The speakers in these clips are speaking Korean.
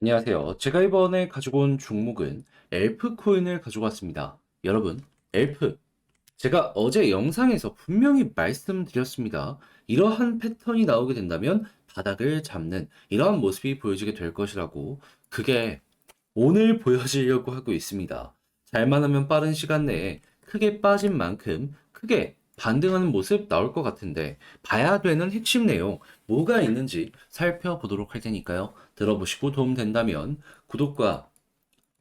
안녕하세요. 제가 이번에 가지고 온 종목은 엘프 코인을 가지고 왔습니다. 여러분, 엘프. 제가 어제 영상에서 분명히 말씀드렸습니다. 이러한 패턴이 나오게 된다면 바닥을 잡는 이러한 모습이 보여지게 될 것이라고. 그게 오늘 보여지려고 하고 있습니다. 잘만 하면 빠른 시간 내에 크게 빠진 만큼 크게 반등하는 모습 나올 것 같은데 봐야 되는 핵심 내용 뭐가 있는지 살펴보도록 할 테니까요. 들어보시고 도움된다면 구독과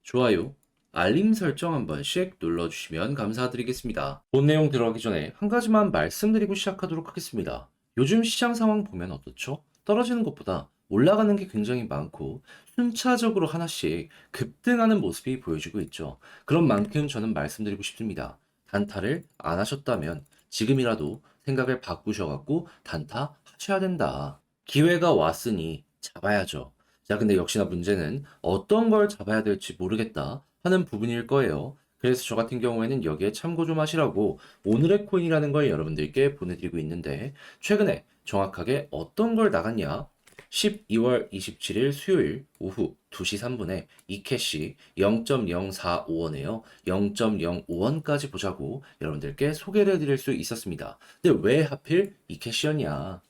좋아요, 알림 설정 한 번씩 눌러주시면 감사드리겠습니다. 본 내용 들어가기 전에 한 가지만 말씀드리고 시작하도록 하겠습니다. 요즘 시장 상황 보면 어떻죠? 떨어지는 것보다 올라가는 게 굉장히 많고 순차적으로 하나씩 급등하는 모습이 보여지고 있죠. 그런 만큼 저는 말씀드리고 싶습니다. 단타를 안 하셨다면 지금이라도 생각을 바꾸셔갖고 단타 하셔야 된다. 기회가 왔으니 잡아야죠. 자, 근데 역시나 문제는 어떤 걸 잡아야 될지 모르겠다 하는 부분일 거예요. 그래서 저 같은 경우에는 여기에 참고 좀 하시라고 오늘의 코인이라는 걸 여러분들께 보내드리고 있는데 최근에 정확하게 어떤 걸 나갔냐? 12월 27일 수요일 오후 2시 3분에 이캐시 0.045원에요. 0.05원까지 보자고 여러분들께 소개를 해드릴 수 있었습니다. 근데 왜 하필 이캐시였냐?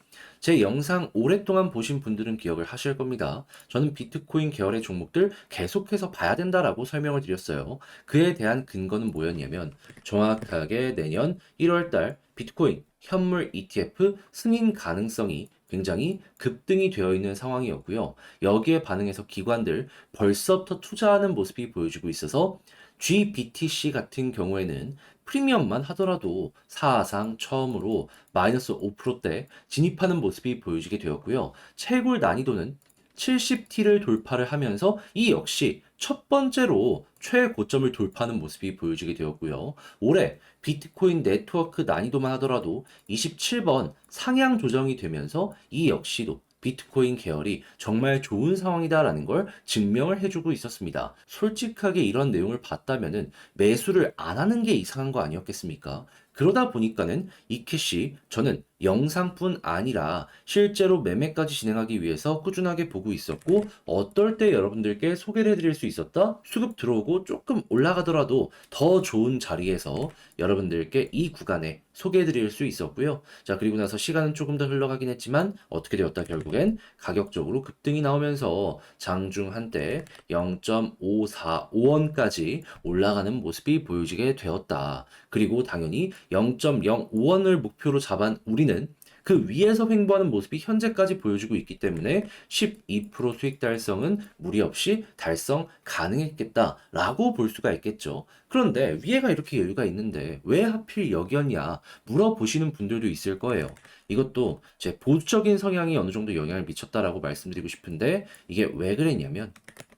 제 영상 오랫동안 보신 분들은 기억을 하실 겁니다. 저는 비트코인 계열의 종목들 계속해서 봐야 된다라고 설명을 드렸어요. 그에 대한 근거는 뭐였냐면 정확하게 내년 1월달 비트코인 현물 ETF 승인 가능성이 굉장히 급등이 되어 있는 상황이었고요. 여기에 반응해서 기관들 벌써부터 투자하는 모습이 보여지고 있어서 GBTC 같은 경우에는 프리미엄만 하더라도 사상 처음으로 마이너스 5%대 진입하는 모습이 보여지게 되었고요. 채굴 난이도는 70T를 돌파를 하면서 이 역시 첫 번째로 최고점을 돌파하는 모습이 보여지게 되었고요. 올해 비트코인 네트워크 난이도만 하더라도 27번 상향 조정이 되면서 이 역시도 비트코인 계열이 정말 좋은 상황이다라는 걸 증명을 해주고 있었습니다. 솔직하게 이런 내용을 봤다면은 매수를 안 하는 게 이상한 거 아니었겠습니까? 그러다 보니까는 이캐시 저는 영상뿐 아니라 실제로 매매까지 진행하기 위해서 꾸준하게 보고 있었고 어떨 때 여러분들께 소개를 해드릴 수 있었다? 수급 들어오고 조금 올라가더라도 더 좋은 자리에서 여러분들께 이 구간에 소개해드릴 수 있었고요. 자, 그리고 나서 시간은 조금 더 흘러가긴 했지만 어떻게 되었다 결국엔 가격적으로 급등이 나오면서 장중 한때 0.545원까지 올라가는 모습이 보여지게 되었다. 그리고 당연히 0.05원을 목표로 잡은 우리는 그 위에서 횡보하는 모습이 현재까지 보여주고 있기 때문에 12% 수익 달성은 무리 없이 달성 가능했겠다라고 볼 수가 있겠죠. 그런데 위에가 이렇게 여유가 있는데 왜 하필 여기였냐 물어보시는 분들도 있을 거예요. 이것도 제 보수적인 성향이 어느 정도 영향을 미쳤다라고 말씀드리고 싶은데 이게 왜 그랬냐면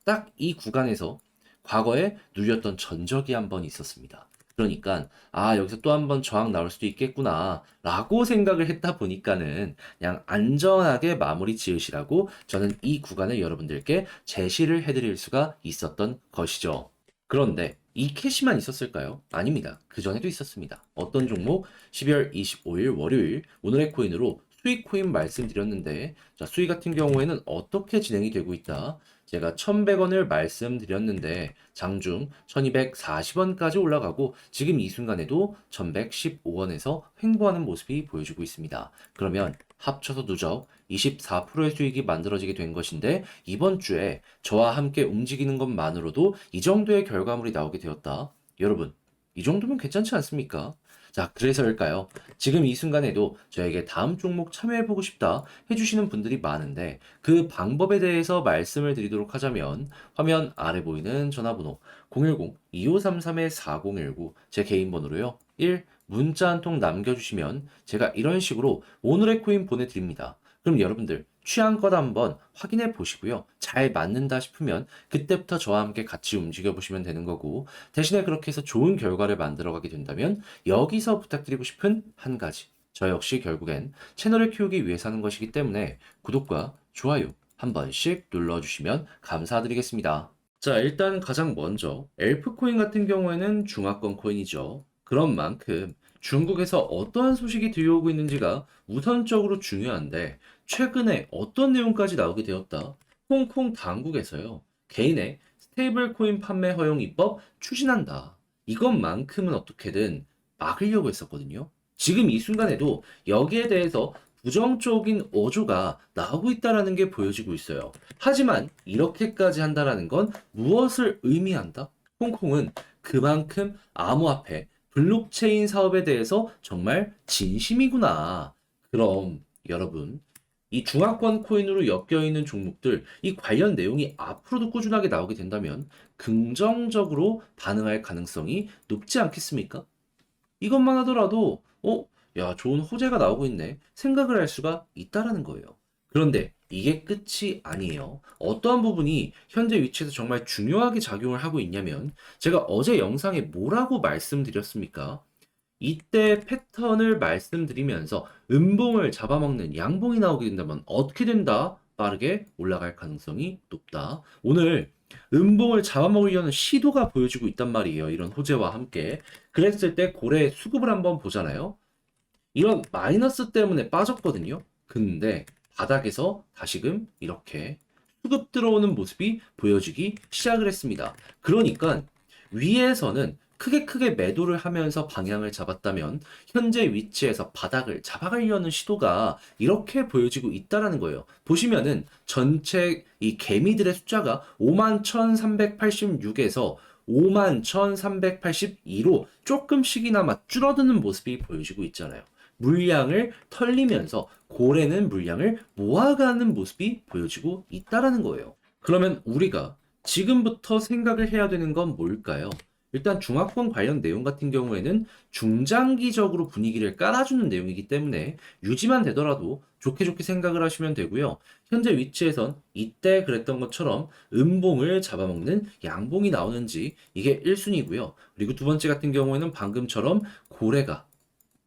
딱 이 구간에서 과거에 누렸던 전적이 한 번 있었습니다. 그러니까 여기서 또 한 번 저항 나올 수도 있겠구나 라고 생각을 했다 보니까는 그냥 안전하게 마무리 지으시라고 저는 이 구간을 여러분들께 제시를 해드릴 수가 있었던 것이죠. 그런데 이 캐시만 있었을까요? 아닙니다. 그 전에도 있었습니다. 어떤 종목? 12월 25일 월요일 오늘의 코인으로 수익 코인 말씀드렸는데 자, 수익 같은 경우에는 어떻게 진행이 되고 있다? 제가 1,100원을 말씀드렸는데 장중 1,240원까지 올라가고 지금 이 순간에도 1,115원에서 횡보하는 모습이 보여지고 있습니다. 그러면 합쳐서 누적 24%의 수익이 만들어지게 된 것인데 이번 주에 저와 함께 움직이는 것만으로도 이 정도의 결과물이 나오게 되었다. 여러분, 이 정도면 괜찮지 않습니까? 자, 그래서일까요? 지금 이 순간에도 저에게 다음 종목 참여해보고 싶다 해주시는 분들이 많은데 그 방법에 대해서 말씀을 드리도록 하자면 화면 아래 보이는 전화번호 010-2533-4019 제 개인 번호로요. 1. 문자 한 통 남겨주시면 제가 이런 식으로 오늘의 코인 보내드립니다. 그럼 여러분들 취향껏 한번 확인해 보시고요. 잘 맞는다 싶으면 그때부터 저와 함께 같이 움직여 보시면 되는 거고 대신에 그렇게 해서 좋은 결과를 만들어 가게 된다면 여기서 부탁드리고 싶은 한 가지. 저 역시 결국엔 채널을 키우기 위해서 하는 것이기 때문에 구독과 좋아요 한 번씩 눌러주시면 감사드리겠습니다. 자, 일단 가장 먼저 엘프코인 같은 경우에는 중화권 코인이죠. 그런 만큼 중국에서 어떠한 소식이 들려오고 있는지가 우선적으로 중요한데 최근에 어떤 내용까지 나오게 되었다? 홍콩 당국에서요. 개인의 스테이블 코인 판매 허용 입법 추진한다. 이것만큼은 어떻게든 막으려고 했었거든요. 지금 이 순간에도 여기에 대해서 부정적인 어조가 나오고 있다라는 게 보여지고 있어요. 하지만 이렇게까지 한다라는 건 무엇을 의미한다? 홍콩은 그만큼 암호화폐, 블록체인 사업에 대해서 정말 진심이구나. 그럼 여러분, 이 중화권 코인으로 엮여 있는 종목들, 이 관련 내용이 앞으로도 꾸준하게 나오게 된다면 긍정적으로 반응할 가능성이 높지 않겠습니까? 이것만 하더라도, 야, 좋은 호재가 나오고 있네. 생각을 할 수가 있다라는 거예요. 그런데 이게 끝이 아니에요. 어떠한 부분이 현재 위치에서 정말 중요하게 작용을 하고 있냐면, 제가 어제 영상에 뭐라고 말씀드렸습니까? 이때 패턴을 말씀드리면서 음봉을 잡아먹는 양봉이 나오게 된다면 어떻게 된다? 빠르게 올라갈 가능성이 높다. 오늘 음봉을 잡아먹으려는 시도가 보여지고 있단 말이에요. 이런 호재와 함께. 그랬을 때 고래 수급을 한번 보잖아요. 이런 마이너스 때문에 빠졌거든요. 근데 바닥에서 다시금 이렇게 수급 들어오는 모습이 보여지기 시작을 했습니다. 그러니까 위에서는 크게 매도를 하면서 방향을 잡았다면 현재 위치에서 바닥을 잡아가려는 시도가 이렇게 보여지고 있다라는 거예요. 보시면은 전체 이 개미들의 숫자가 51,386에서 51,382로 조금씩이나마 줄어드는 모습이 보여지고 있잖아요. 물량을 털리면서 고래는 물량을 모아가는 모습이 보여지고 있다라는 거예요. 그러면 우리가 지금부터 생각을 해야 되는 건 뭘까요? 일단 중화권 관련 내용 같은 경우에는 중장기적으로 분위기를 깔아주는 내용이기 때문에 유지만 되더라도 좋게 생각을 하시면 되고요. 현재 위치에선 이때 그랬던 것처럼 음봉을 잡아먹는 양봉이 나오는지 이게 1순위고요. 그리고 두 번째 같은 경우에는 방금처럼 고래가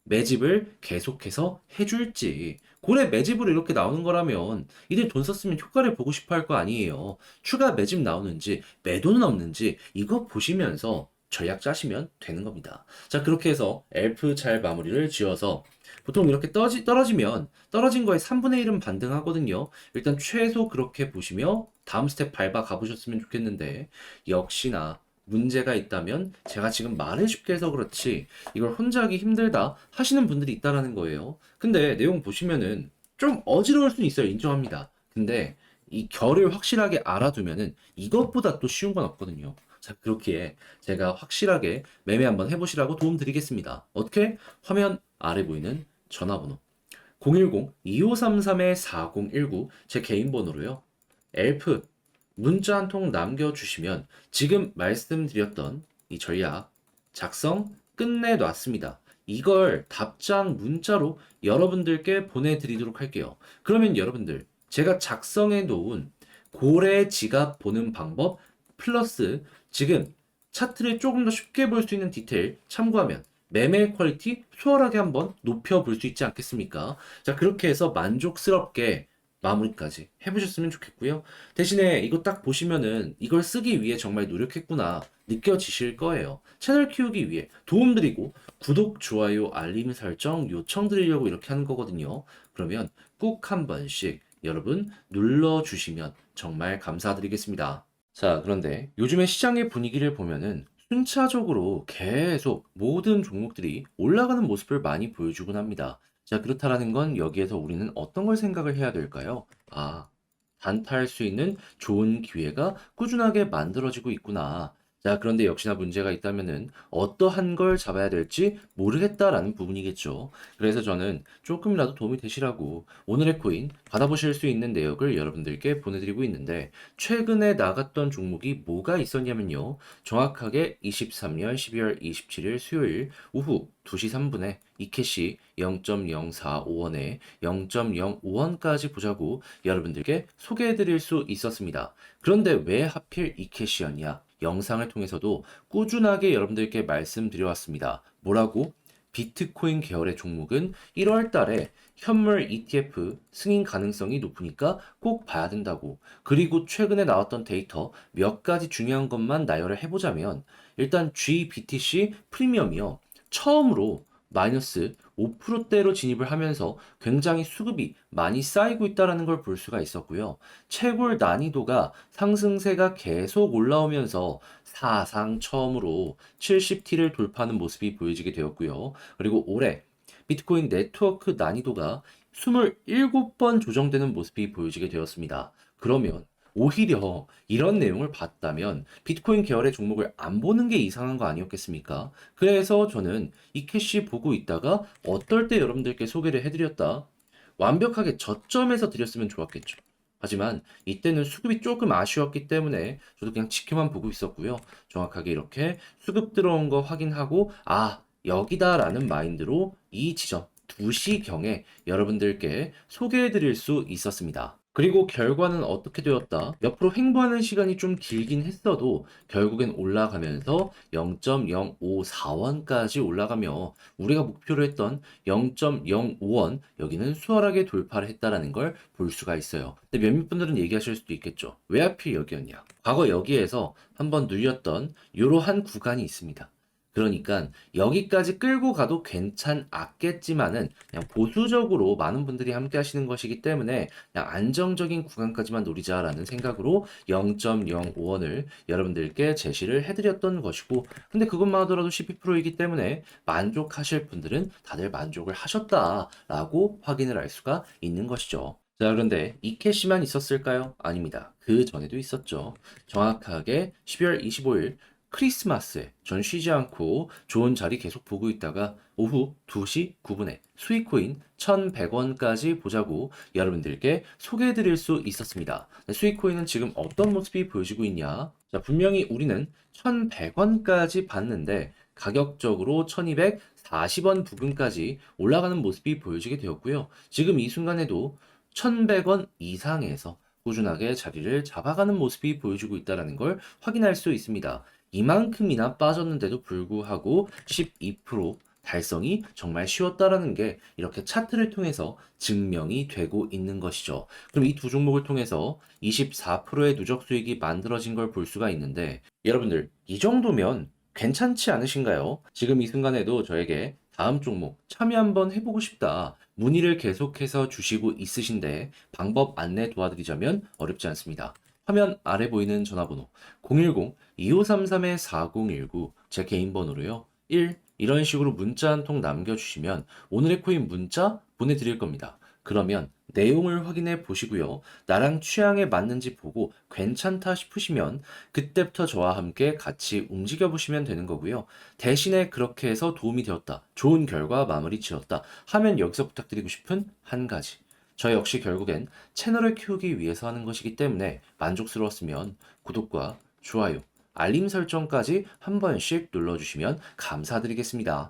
매집을 계속해서 해줄지. 고래 매집으로 이렇게 나오는 거라면 이들 돈 썼으면 효과를 보고 싶어 할 거 아니에요. 추가 매집 나오는지 매도는 없는지 이거 보시면서 전략 짜시면 되는 겁니다. 자, 그렇게 해서 엘프 잘 마무리를 지어서 보통 이렇게 떨어지면 떨어진 거에 3분의 1은 반등하거든요. 일단 최소 그렇게 보시며 다음 스텝 밟아 가보셨으면 좋겠는데 역시나 문제가 있다면 제가 지금 말해줄게 해서 그렇지 이걸 혼자 하기 힘들다 하시는 분들이 있다라는 거예요. 근데 내용 보시면은 좀 어지러울 수는 있어요. 인정합니다. 근데 이 결을 확실하게 알아두면은 이것보다 또 쉬운 건 없거든요. 자, 그렇기에 제가 확실하게 매매 한번 해보시라고 도움 드리겠습니다. 어떻게? 화면 아래 보이는 전화번호 010-2533-4019 제 개인 번호로요. 엘프 문자 한 통 남겨주시면 지금 말씀드렸던 이 전략 작성 끝내놨습니다. 이걸 답장 문자로 여러분들께 보내드리도록 할게요. 그러면 여러분들 제가 작성해 놓은 고래 지갑 보는 방법 플러스 지금 차트를 조금 더 쉽게 볼 수 있는 디테일 참고하면 매매 퀄리티 수월하게 한번 높여볼 수 있지 않겠습니까? 자, 그렇게 해서 만족스럽게 마무리까지 해보셨으면 좋겠고요. 대신에 이거 딱 보시면은 이걸 쓰기 위해 정말 노력했구나 느껴지실 거예요. 채널 키우기 위해 도움드리고 구독, 좋아요, 알림 설정 요청드리려고 이렇게 하는 거거든요. 그러면 꼭 한 번씩 여러분 눌러주시면 정말 감사드리겠습니다. 자, 그런데 요즘에 시장의 분위기를 보면은 순차적으로 계속 모든 종목들이 올라가는 모습을 많이 보여주곤 합니다. 자, 그렇다라는 건 여기에서 우리는 어떤 걸 생각을 해야 될까요? 아, 단타할 수 있는 좋은 기회가 꾸준하게 만들어지고 있구나. 자, 그런데 역시나 문제가 있다면은 어떠한 걸 잡아야 될지 모르겠다라는 부분이겠죠. 그래서 저는 조금이라도 도움이 되시라고 오늘의 코인 받아보실 수 있는 내역을 여러분들께 보내드리고 있는데 최근에 나갔던 종목이 뭐가 있었냐면요. 정확하게 23년 12월 27일 수요일 오후 2시 3분에 이캐시 0.045원에 0.05원까지 보자고 여러분들께 소개해드릴 수 있었습니다. 그런데 왜 하필 이캐시였냐? 영상을 통해서도 꾸준하게 여러분들께 말씀드려왔습니다. 뭐라고? 비트코인 계열의 종목은 1월 달에 현물 ETF 승인 가능성이 높으니까 꼭 봐야 된다고. 그리고 최근에 나왔던 데이터 몇 가지 중요한 것만 나열을 해보자면 일단 GBTC 프리미엄이요. 처음으로 마이너스 5%대로 진입을 하면서 굉장히 수급이 많이 쌓이고 있다는 걸 볼 수가 있었고요. 채굴 난이도가 상승세가 계속 올라오면서 사상 처음으로 70T를 돌파하는 모습이 보여지게 되었고요. 그리고 올해 비트코인 네트워크 난이도가 27번 조정되는 모습이 보여지게 되었습니다. 그러면 오히려 이런 내용을 봤다면 비트코인 계열의 종목을 안 보는 게 이상한 거 아니었겠습니까? 그래서 저는 이 캐시 보고 있다가 어떨 때 여러분들께 소개를 해드렸다. 완벽하게 저점에서 드렸으면 좋았겠죠. 하지만 이때는 수급이 조금 아쉬웠기 때문에 저도 그냥 지켜만 보고 있었고요. 정확하게 이렇게 수급 들어온 거 확인하고 여기다라는 마인드로 이 지점 2시경에 여러분들께 소개해 드릴 수 있었습니다. 그리고 결과는 어떻게 되었다? 옆으로 횡보하는 시간이 좀 길긴 했어도 결국엔 올라가면서 0.054원까지 올라가며 우리가 목표로 했던 0.05원 여기는 수월하게 돌파를 했다라는 걸 볼 수가 있어요. 근데 몇몇 분들은 얘기하실 수도 있겠죠. 왜 하필 여기였냐? 과거 여기에서 한번 눌렸던 이러한 구간이 있습니다. 그러니까 여기까지 끌고 가도 괜찮았겠지만은 그냥 보수적으로 많은 분들이 함께 하시는 것이기 때문에 그냥 안정적인 구간까지만 노리자라는 생각으로 0.05원을 여러분들께 제시를 해드렸던 것이고 근데 그것만 하더라도 12%이기 때문에 만족하실 분들은 다들 만족을 하셨다라고 확인을 할 수가 있는 것이죠. 자, 그런데 이 캐시만 있었을까요? 아닙니다. 그 전에도 있었죠. 정확하게 12월 25일 크리스마스에 전 쉬지 않고 좋은 자리 계속 보고 있다가 오후 2시 9분에 수익코인 1,100원까지 보자고 여러분들께 소개해 드릴 수 있었습니다. 수익코인은 지금 어떤 모습이 보여지고 있냐? 자, 분명히 우리는 1,100원까지 봤는데 가격적으로 1,240원 부근까지 올라가는 모습이 보여지게 되었고요. 지금 이 순간에도 1,100원 이상에서 꾸준하게 자리를 잡아가는 모습이 보여지고 있다는 걸 확인할 수 있습니다. 이만큼이나 빠졌는데도 불구하고 12% 달성이 정말 쉬웠다라는 게 이렇게 차트를 통해서 증명이 되고 있는 것이죠. 그럼 이 두 종목을 통해서 24%의 누적 수익이 만들어진 걸 볼 수가 있는데 여러분들 이 정도면 괜찮지 않으신가요? 지금 이 순간에도 저에게 다음 종목 참여 한번 해보고 싶다. 문의를 계속해서 주시고 있으신데 방법 안내 도와드리자면 어렵지 않습니다. 화면 아래 보이는 전화번호 010-2533-4019 제 개인 번호로요. 1. 이런 식으로 문자 한 통 남겨주시면 오늘의 코인 문자 보내드릴 겁니다. 그러면 내용을 확인해 보시고요. 나랑 취향에 맞는지 보고 괜찮다 싶으시면 그때부터 저와 함께 같이 움직여 보시면 되는 거고요. 대신에 그렇게 해서 도움이 되었다. 좋은 결과 마무리 지었다. 하면 여기서 부탁드리고 싶은 한 가지. 저 역시 결국엔 채널을 키우기 위해서 하는 것이기 때문에 만족스러웠으면 구독과 좋아요, 알림 설정까지 한 번씩 눌러주시면 감사드리겠습니다.